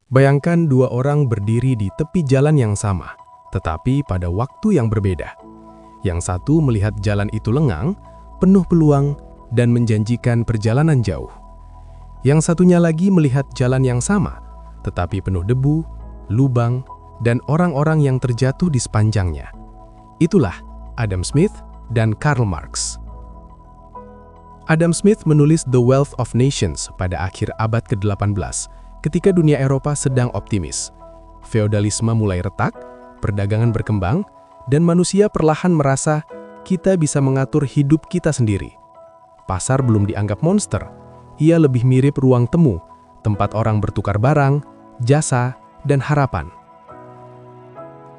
Bayangkan dua orang berdiri di tepi jalan yang sama, tetapi pada waktu yang berbeda. Yang satu melihat jalan itu lengang, penuh peluang, dan menjanjikan perjalanan jauh. Yang satunya lagi melihat jalan yang sama, tetapi penuh debu, lubang, dan orang-orang yang terjatuh di sepanjangnya. Itulah Adam Smith dan Karl Marx. Adam Smith menulis The Wealth of Nations pada akhir abad ke-18, ketika dunia Eropa sedang optimis. Feodalisme mulai retak, perdagangan berkembang, dan manusia perlahan merasa kita bisa mengatur hidup kita sendiri. Pasar belum dianggap monster, ia lebih mirip ruang temu, tempat orang bertukar barang, jasa, dan harapan.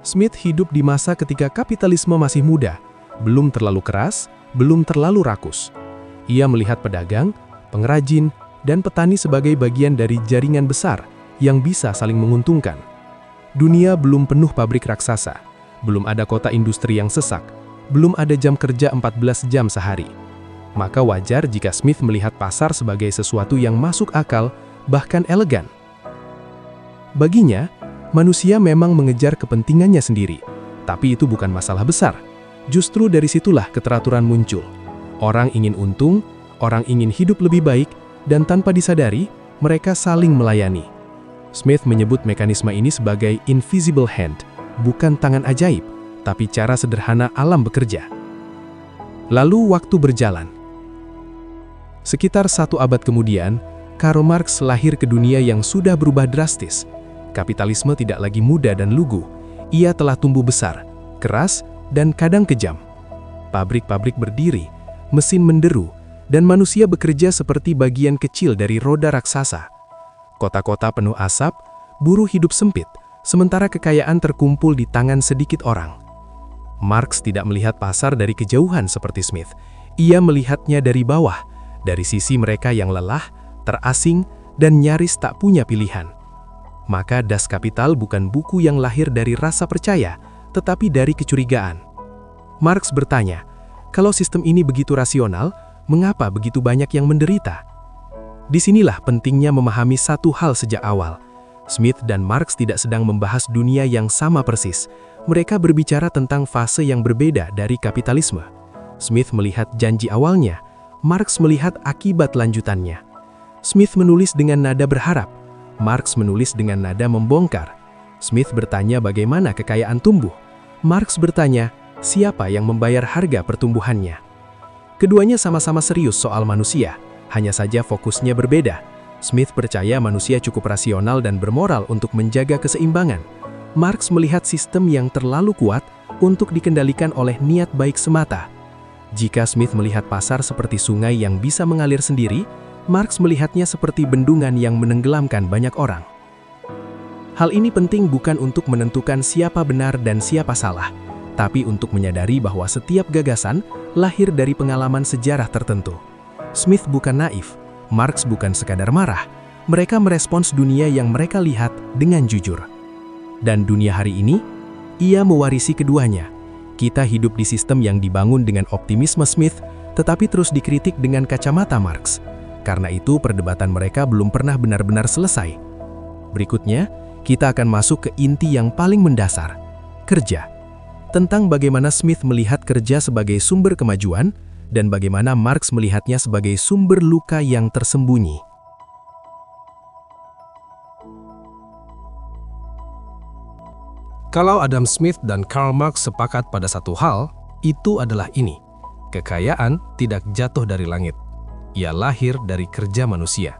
Smith hidup di masa ketika kapitalisme masih muda, belum terlalu keras, belum terlalu rakus. Ia melihat pedagang, pengrajin, dan petani sebagai bagian dari jaringan besar yang bisa saling menguntungkan. Dunia belum penuh pabrik raksasa, belum ada kota industri yang sesak, belum ada jam kerja 14 jam sehari. Maka wajar jika Smith melihat pasar sebagai sesuatu yang masuk akal, bahkan elegan. Baginya, manusia memang mengejar kepentingannya sendiri, tapi itu bukan masalah besar. Justru dari situlah keteraturan muncul. Orang ingin untung, orang ingin hidup lebih baik, dan tanpa disadari, mereka saling melayani. Smith menyebut mekanisme ini sebagai invisible hand, bukan tangan ajaib, tapi cara sederhana alam bekerja. Lalu waktu berjalan. Sekitar 1 abad kemudian, Karl Marx lahir ke dunia yang sudah berubah drastis. Kapitalisme tidak lagi muda dan lugu, ia telah tumbuh besar, keras, dan kadang kejam. Pabrik-pabrik berdiri, mesin menderu, dan manusia bekerja seperti bagian kecil dari roda raksasa. Kota-kota penuh asap, buruh hidup sempit, sementara kekayaan terkumpul di tangan sedikit orang. Marx tidak melihat pasar dari kejauhan seperti Smith. Ia melihatnya dari bawah, dari sisi mereka yang lelah, terasing, dan nyaris tak punya pilihan. Maka Das Kapital bukan buku yang lahir dari rasa percaya, tetapi dari kecurigaan. Marx bertanya, kalau sistem ini begitu rasional, mengapa begitu banyak yang menderita? Disinilah pentingnya memahami satu hal sejak awal. Smith dan Marx tidak sedang membahas dunia yang sama persis. Mereka berbicara tentang fase yang berbeda dari kapitalisme. Smith melihat janji awalnya, Marx melihat akibat lanjutannya. Smith menulis dengan nada berharap, Marx menulis dengan nada membongkar. Smith bertanya bagaimana kekayaan tumbuh. Marx bertanya, siapa yang membayar harga pertumbuhannya? Keduanya sama-sama serius soal manusia, hanya saja fokusnya berbeda. Smith percaya manusia cukup rasional dan bermoral untuk menjaga keseimbangan. Marx melihat sistem yang terlalu kuat untuk dikendalikan oleh niat baik semata. Jika Smith melihat pasar seperti sungai yang bisa mengalir sendiri, Marx melihatnya seperti bendungan yang menenggelamkan banyak orang. Hal ini penting bukan untuk menentukan siapa benar dan siapa salah, tapi untuk menyadari bahwa setiap gagasan lahir dari pengalaman sejarah tertentu. Smith bukan naif, Marx bukan sekadar marah. Mereka merespons dunia yang mereka lihat dengan jujur. Dan dunia hari ini, ia mewarisi keduanya. Kita hidup di sistem yang dibangun dengan optimisme Smith, tetapi terus dikritik dengan kacamata Marx. Karena itu, perdebatan mereka belum pernah benar-benar selesai. Berikutnya, kita akan masuk ke inti yang paling mendasar, kerja. Tentang bagaimana Smith melihat kerja sebagai sumber kemajuan, dan bagaimana Marx melihatnya sebagai sumber luka yang tersembunyi. Kalau Adam Smith dan Karl Marx sepakat pada satu hal, itu adalah ini. Kekayaan tidak jatuh dari langit. Ia lahir dari kerja manusia.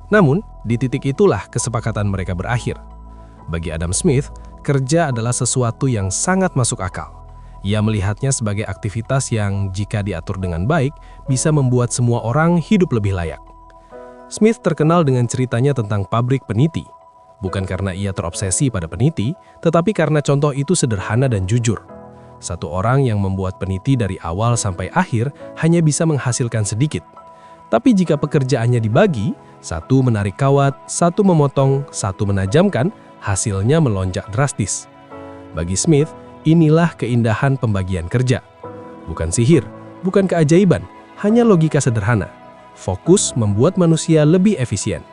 Namun, di titik itulah kesepakatan mereka berakhir. Bagi Adam Smith, kerja adalah sesuatu yang sangat masuk akal. Ia melihatnya sebagai aktivitas yang jika diatur dengan baik, bisa membuat semua orang hidup lebih layak. Smith terkenal dengan ceritanya tentang pabrik peniti. Bukan karena ia terobsesi pada peniti, tetapi karena contoh itu sederhana dan jujur. Satu orang yang membuat peniti dari awal sampai akhir hanya bisa menghasilkan sedikit. Tapi jika pekerjaannya dibagi, satu menarik kawat, satu memotong, satu menajamkan, hasilnya melonjak drastis. Bagi Smith, inilah keindahan pembagian kerja. Bukan sihir, bukan keajaiban, hanya logika sederhana. Fokus membuat manusia lebih efisien.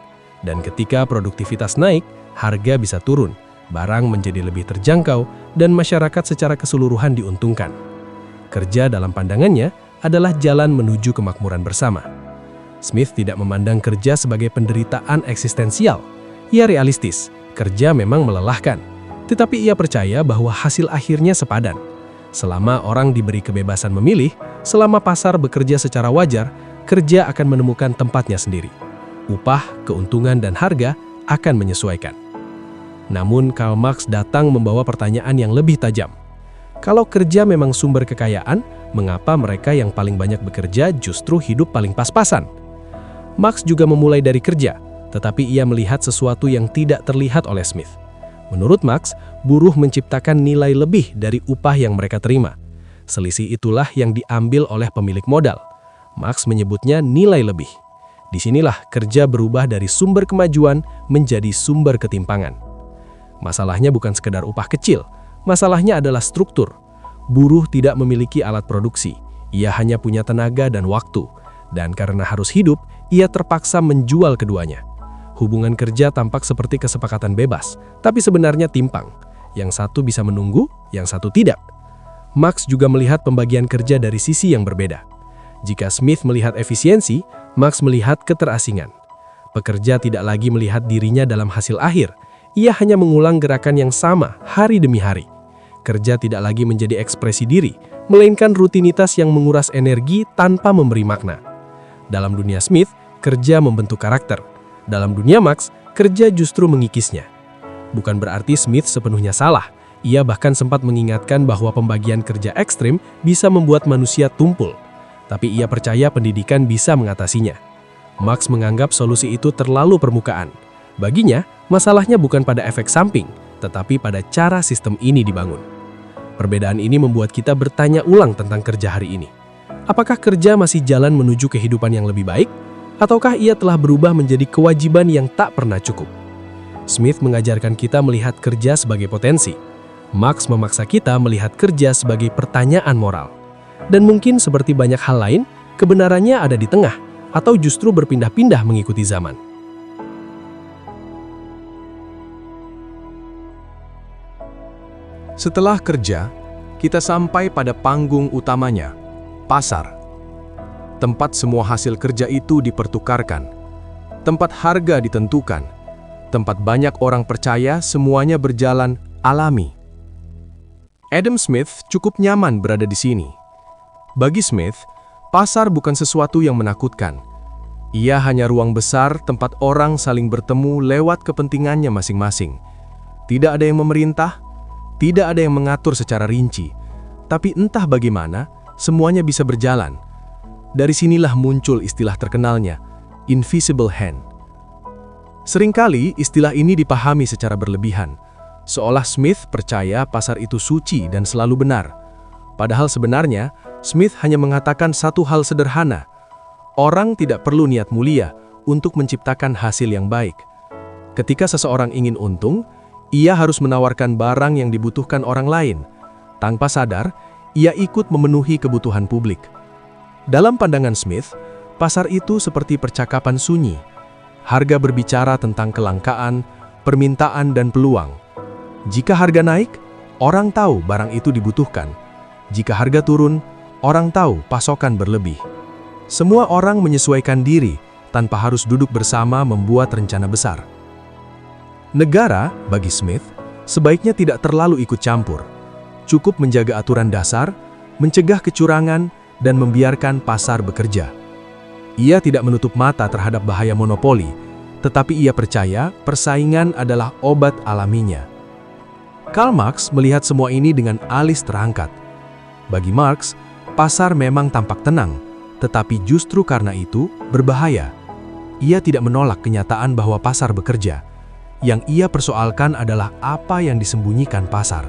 Dan ketika produktivitas naik, harga bisa turun, barang menjadi lebih terjangkau, dan masyarakat secara keseluruhan diuntungkan. Kerja dalam pandangannya adalah jalan menuju kemakmuran bersama. Smith tidak memandang kerja sebagai penderitaan eksistensial. Ia realistis, kerja memang melelahkan, tetapi ia percaya bahwa hasil akhirnya sepadan. Selama orang diberi kebebasan memilih, selama pasar bekerja secara wajar, kerja akan menemukan tempatnya sendiri. Upah, keuntungan, dan harga akan menyesuaikan. Namun Karl Marx datang membawa pertanyaan yang lebih tajam. Kalau kerja memang sumber kekayaan, mengapa mereka yang paling banyak bekerja justru hidup paling pas-pasan? Marx juga memulai dari kerja, tetapi ia melihat sesuatu yang tidak terlihat oleh Smith. Menurut Marx, buruh menciptakan nilai lebih dari upah yang mereka terima. Selisih itulah yang diambil oleh pemilik modal. Marx menyebutnya nilai lebih. Disinilah kerja berubah dari sumber kemajuan menjadi sumber ketimpangan. Masalahnya bukan sekedar upah kecil, masalahnya adalah struktur. Buruh tidak memiliki alat produksi, ia hanya punya tenaga dan waktu. Dan karena harus hidup, ia terpaksa menjual keduanya. Hubungan kerja tampak seperti kesepakatan bebas, tapi sebenarnya timpang. Yang satu bisa menunggu, yang satu tidak. Marx juga melihat pembagian kerja dari sisi yang berbeda. Jika Smith melihat efisiensi, Marx melihat keterasingan. Pekerja tidak lagi melihat dirinya dalam hasil akhir. Ia hanya mengulang gerakan yang sama hari demi hari. Kerja tidak lagi menjadi ekspresi diri, melainkan rutinitas yang menguras energi tanpa memberi makna. Dalam dunia Smith, kerja membentuk karakter. Dalam dunia Marx, kerja justru mengikisnya. Bukan berarti Smith sepenuhnya salah. Ia bahkan sempat mengingatkan bahwa pembagian kerja ekstrim bisa membuat manusia tumpul. Tapi ia percaya pendidikan bisa mengatasinya. Marx menganggap solusi itu terlalu permukaan. Baginya, masalahnya bukan pada efek samping, tetapi pada cara sistem ini dibangun. Perbedaan ini membuat kita bertanya ulang tentang kerja hari ini. Apakah kerja masih jalan menuju kehidupan yang lebih baik? Ataukah ia telah berubah menjadi kewajiban yang tak pernah cukup? Smith mengajarkan kita melihat kerja sebagai potensi. Marx memaksa kita melihat kerja sebagai pertanyaan moral. Dan mungkin seperti banyak hal lain, kebenarannya ada di tengah, atau justru berpindah-pindah mengikuti zaman. Setelah kerja, kita sampai pada panggung utamanya, pasar. Tempat semua hasil kerja itu dipertukarkan. Tempat harga ditentukan. Tempat banyak orang percaya semuanya berjalan alami. Adam Smith cukup nyaman berada di sini. Bagi Smith, pasar bukan sesuatu yang menakutkan. Ia hanya ruang besar tempat orang saling bertemu lewat kepentingannya masing-masing. Tidak ada yang memerintah, tidak ada yang mengatur secara rinci. Tapi entah bagaimana, semuanya bisa berjalan. Dari sinilah muncul istilah terkenalnya, invisible hand. Seringkali istilah ini dipahami secara berlebihan, seolah Smith percaya pasar itu suci dan selalu benar. Padahal sebenarnya, Smith hanya mengatakan satu hal sederhana. Orang tidak perlu niat mulia untuk menciptakan hasil yang baik. Ketika seseorang ingin untung, ia harus menawarkan barang yang dibutuhkan orang lain. Tanpa sadar, ia ikut memenuhi kebutuhan publik. Dalam pandangan Smith, pasar itu seperti percakapan sunyi. Harga berbicara tentang kelangkaan, permintaan, dan peluang. Jika harga naik, orang tahu barang itu dibutuhkan. Jika harga turun, orang tahu pasokan berlebih. Semua orang menyesuaikan diri tanpa harus duduk bersama membuat rencana besar. Negara, bagi Smith, sebaiknya tidak terlalu ikut campur. Cukup menjaga aturan dasar, mencegah kecurangan, dan membiarkan pasar bekerja. Ia tidak menutup mata terhadap bahaya monopoli, tetapi ia percaya persaingan adalah obat alaminya. Karl Marx melihat semua ini dengan alis terangkat. Bagi Marx, pasar memang tampak tenang, tetapi justru karena itu berbahaya. Ia tidak menolak kenyataan bahwa pasar bekerja. Yang ia persoalkan adalah apa yang disembunyikan pasar.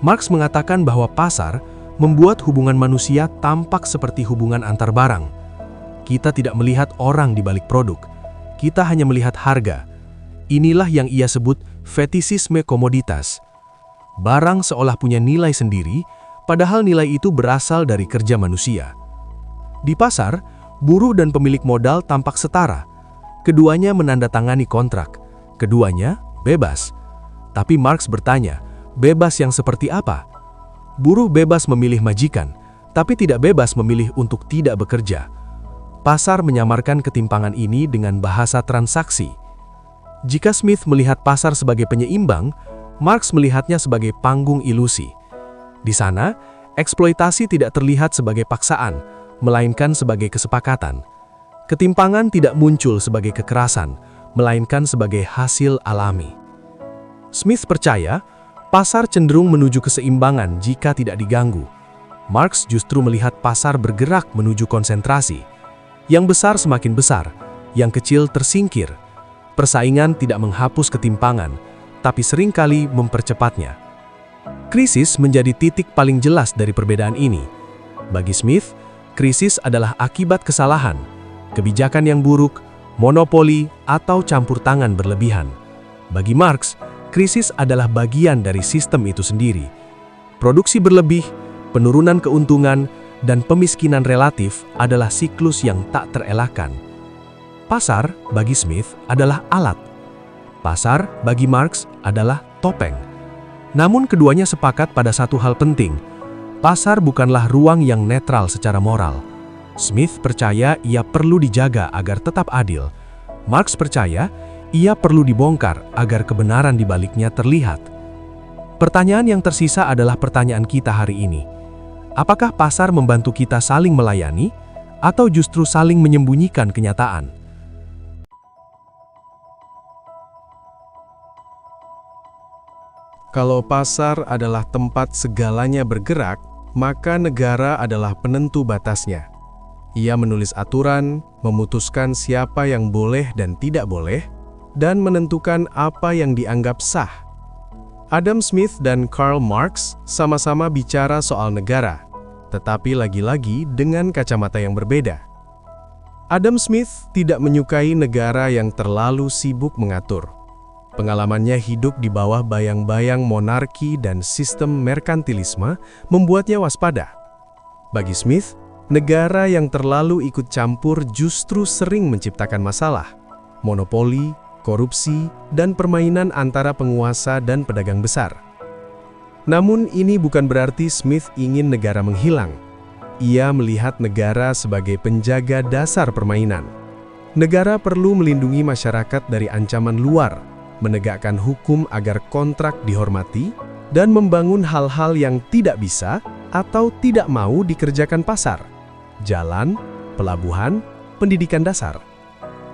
Marx mengatakan bahwa pasar membuat hubungan manusia tampak seperti hubungan antar barang. Kita tidak melihat orang di balik produk. Kita hanya melihat harga. Inilah yang ia sebut fetisisme komoditas. Barang seolah punya nilai sendiri, padahal nilai itu berasal dari kerja manusia. Di pasar, buruh dan pemilik modal tampak setara. Keduanya menandatangani kontrak. Keduanya bebas. Tapi Marx bertanya, bebas yang seperti apa? Buruh bebas memilih majikan, tapi tidak bebas memilih untuk tidak bekerja. Pasar menyamarkan ketimpangan ini dengan bahasa transaksi. Jika Smith melihat pasar sebagai penyeimbang, Marx melihatnya sebagai panggung ilusi. Di sana, eksploitasi tidak terlihat sebagai paksaan, melainkan sebagai kesepakatan. Ketimpangan tidak muncul sebagai kekerasan, melainkan sebagai hasil alami. Smith percaya, pasar cenderung menuju keseimbangan jika tidak diganggu. Marx justru melihat pasar bergerak menuju konsentrasi. Yang besar semakin besar, yang kecil tersingkir. Persaingan tidak menghapus ketimpangan, tapi seringkali mempercepatnya. Krisis menjadi titik paling jelas dari perbedaan ini. Bagi Smith, krisis adalah akibat kesalahan, kebijakan yang buruk, monopoli, atau campur tangan berlebihan. Bagi Marx, krisis adalah bagian dari sistem itu sendiri. Produksi berlebih, penurunan keuntungan, dan pemiskinan relatif adalah siklus yang tak terelakkan. Pasar, bagi Smith, adalah alat. Pasar, bagi Marx, adalah topeng. Namun keduanya sepakat pada satu hal penting. Pasar bukanlah ruang yang netral secara moral. Smith percaya ia perlu dijaga agar tetap adil. Marx percaya ia perlu dibongkar agar kebenaran di baliknya terlihat. Pertanyaan yang tersisa adalah pertanyaan kita hari ini. Apakah pasar membantu kita saling melayani, atau justru saling menyembunyikan kenyataan? Kalau pasar adalah tempat segalanya bergerak, maka negara adalah penentu batasnya. Ia menulis aturan, memutuskan siapa yang boleh dan tidak boleh, dan menentukan apa yang dianggap sah. Adam Smith dan Karl Marx sama-sama bicara soal negara, tetapi lagi-lagi dengan kacamata yang berbeda. Adam Smith tidak menyukai negara yang terlalu sibuk mengatur. Pengalamannya hidup di bawah bayang-bayang monarki dan sistem merkantilisme membuatnya waspada. Bagi Smith, negara yang terlalu ikut campur justru sering menciptakan masalah, monopoli, korupsi, dan permainan antara penguasa dan pedagang besar. Namun ini bukan berarti Smith ingin negara menghilang. Ia melihat negara sebagai penjaga dasar permainan. Negara perlu melindungi masyarakat dari ancaman luar, menegakkan hukum agar kontrak dihormati, dan membangun hal-hal yang tidak bisa atau tidak mau dikerjakan pasar. Jalan, pelabuhan, pendidikan dasar.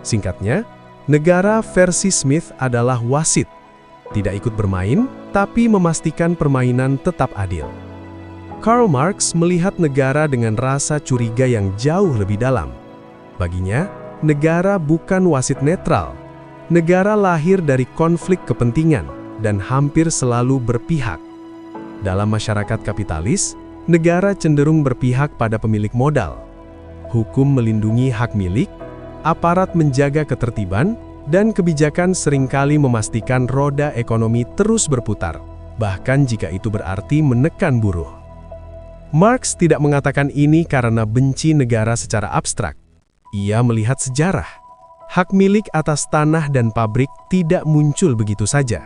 Singkatnya, negara versi Smith adalah wasit. Tidak ikut bermain, tapi memastikan permainan tetap adil. Karl Marx melihat negara dengan rasa curiga yang jauh lebih dalam. Baginya, negara bukan wasit netral. Negara lahir dari konflik kepentingan dan hampir selalu berpihak. Dalam masyarakat kapitalis, negara cenderung berpihak pada pemilik modal. Hukum melindungi hak milik, aparat menjaga ketertiban, dan kebijakan seringkali memastikan roda ekonomi terus berputar, bahkan jika itu berarti menekan buruh. Marx tidak mengatakan ini karena benci negara secara abstrak. Ia melihat sejarah. Hak milik atas tanah dan pabrik tidak muncul begitu saja.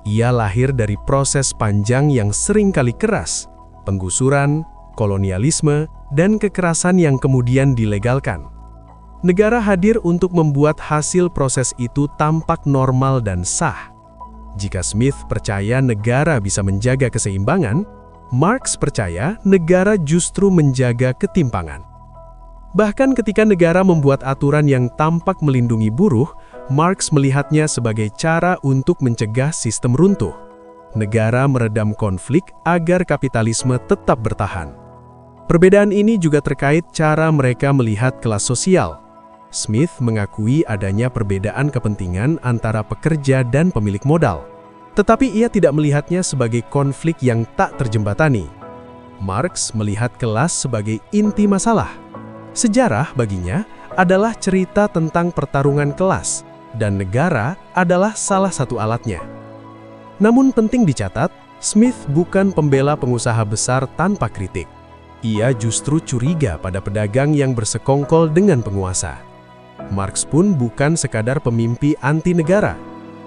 Ia lahir dari proses panjang yang seringkali keras, penggusuran, kolonialisme, dan kekerasan yang kemudian dilegalkan. Negara hadir untuk membuat hasil proses itu tampak normal dan sah. Jika Smith percaya negara bisa menjaga keseimbangan, Marx percaya negara justru menjaga ketimpangan. Bahkan ketika negara membuat aturan yang tampak melindungi buruh, Marx melihatnya sebagai cara untuk mencegah sistem runtuh. Negara meredam konflik agar kapitalisme tetap bertahan. Perbedaan ini juga terkait cara mereka melihat kelas sosial. Smith mengakui adanya perbedaan kepentingan antara pekerja dan pemilik modal. Tetapi ia tidak melihatnya sebagai konflik yang tak terjembatani. Marx melihat kelas sebagai inti masalah. Sejarah baginya adalah cerita tentang pertarungan kelas, dan negara adalah salah satu alatnya. Namun penting dicatat, Smith bukan pembela pengusaha besar tanpa kritik. Ia justru curiga pada pedagang yang bersekongkol dengan penguasa. Marx pun bukan sekadar pemimpi anti negara.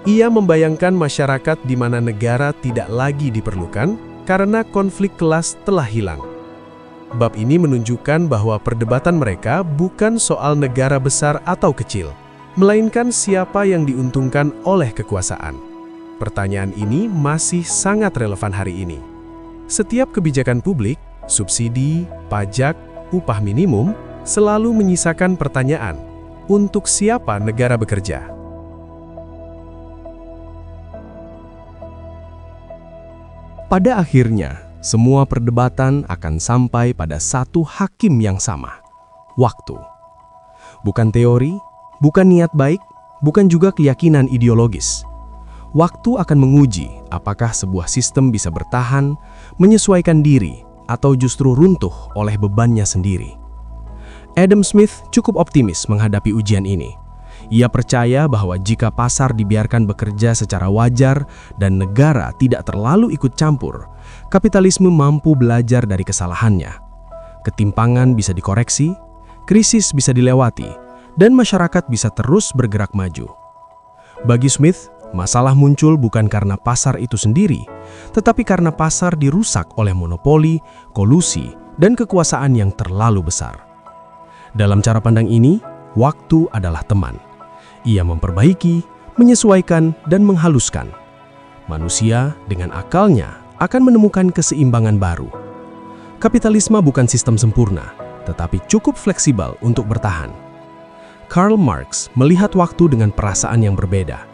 Ia membayangkan masyarakat di mana negara tidak lagi diperlukan karena konflik kelas telah hilang. Bab ini menunjukkan bahwa perdebatan mereka bukan soal negara besar atau kecil, melainkan siapa yang diuntungkan oleh kekuasaan. Pertanyaan ini masih sangat relevan hari ini. Setiap kebijakan publik, subsidi, pajak, upah minimum, selalu menyisakan pertanyaan, untuk siapa negara bekerja? Pada akhirnya, semua perdebatan akan sampai pada satu hakim yang sama, waktu. Bukan teori, bukan niat baik, bukan juga keyakinan ideologis. Waktu akan menguji apakah sebuah sistem bisa bertahan, menyesuaikan diri, atau justru runtuh oleh bebannya sendiri. Adam Smith cukup optimis menghadapi ujian ini. Ia percaya bahwa jika pasar dibiarkan bekerja secara wajar dan negara tidak terlalu ikut campur, kapitalisme mampu belajar dari kesalahannya. Ketimpangan bisa dikoreksi, krisis bisa dilewati, dan masyarakat bisa terus bergerak maju. Bagi Smith, masalah muncul bukan karena pasar itu sendiri, tetapi karena pasar dirusak oleh monopoli, kolusi, dan kekuasaan yang terlalu besar. Dalam cara pandang ini, waktu adalah teman. Ia memperbaiki, menyesuaikan, dan menghaluskan. Manusia dengan akalnya akan menemukan keseimbangan baru. Kapitalisme bukan sistem sempurna, tetapi cukup fleksibel untuk bertahan. Karl Marx melihat waktu dengan perasaan yang berbeda.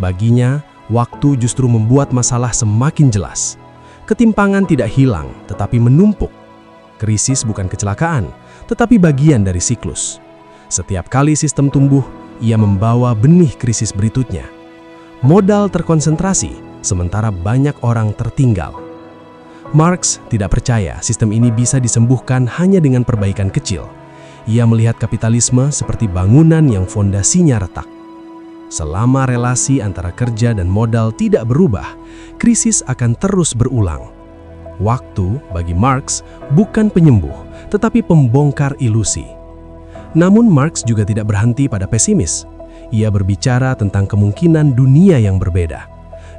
Baginya, waktu justru membuat masalah semakin jelas. Ketimpangan tidak hilang, tetapi menumpuk. Krisis bukan kecelakaan, tetapi bagian dari siklus. Setiap kali sistem tumbuh, ia membawa benih krisis berikutnya. Modal terkonsentrasi, sementara banyak orang tertinggal. Marx tidak percaya sistem ini bisa disembuhkan hanya dengan perbaikan kecil. Ia melihat kapitalisme seperti bangunan yang fondasinya retak. Selama relasi antara kerja dan modal tidak berubah, krisis akan terus berulang. Waktu bagi Marx bukan penyembuh, tetapi pembongkar ilusi. Namun Marx juga tidak berhenti pada pesimis. Ia berbicara tentang kemungkinan dunia yang berbeda.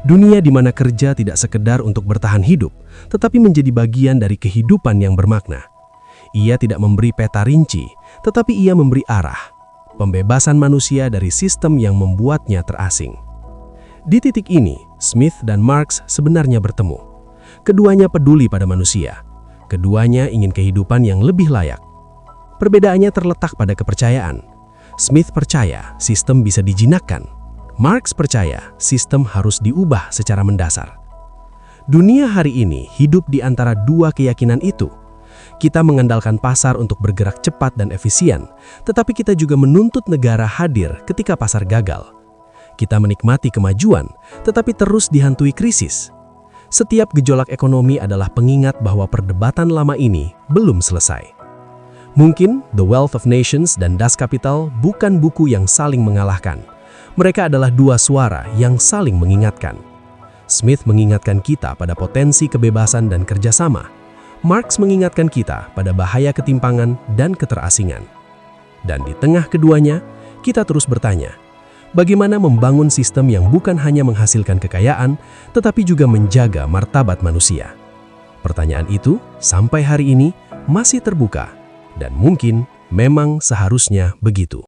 Dunia di mana kerja tidak sekedar untuk bertahan hidup, tetapi menjadi bagian dari kehidupan yang bermakna. Ia tidak memberi peta rinci, tetapi ia memberi arah. Pembebasan manusia dari sistem yang membuatnya terasing. Di titik ini, Smith dan Marx sebenarnya bertemu. Keduanya peduli pada manusia. Keduanya ingin kehidupan yang lebih layak. Perbedaannya terletak pada kepercayaan. Smith percaya sistem bisa dijinakkan. Marx percaya sistem harus diubah secara mendasar. Dunia hari ini hidup di antara dua keyakinan itu. Kita mengandalkan pasar untuk bergerak cepat dan efisien, tetapi kita juga menuntut negara hadir ketika pasar gagal. Kita menikmati kemajuan, tetapi terus dihantui krisis. Setiap gejolak ekonomi adalah pengingat bahwa perdebatan lama ini belum selesai. Mungkin The Wealth of Nations dan Das Kapital bukan buku yang saling mengalahkan. Mereka adalah dua suara yang saling mengingatkan. Smith mengingatkan kita pada potensi kebebasan dan kerjasama. Marx mengingatkan kita pada bahaya ketimpangan dan keterasingan. Dan di tengah keduanya, kita terus bertanya, bagaimana membangun sistem yang bukan hanya menghasilkan kekayaan, tetapi juga menjaga martabat manusia? Pertanyaan itu, sampai hari ini, masih terbuka. Dan mungkin memang seharusnya begitu.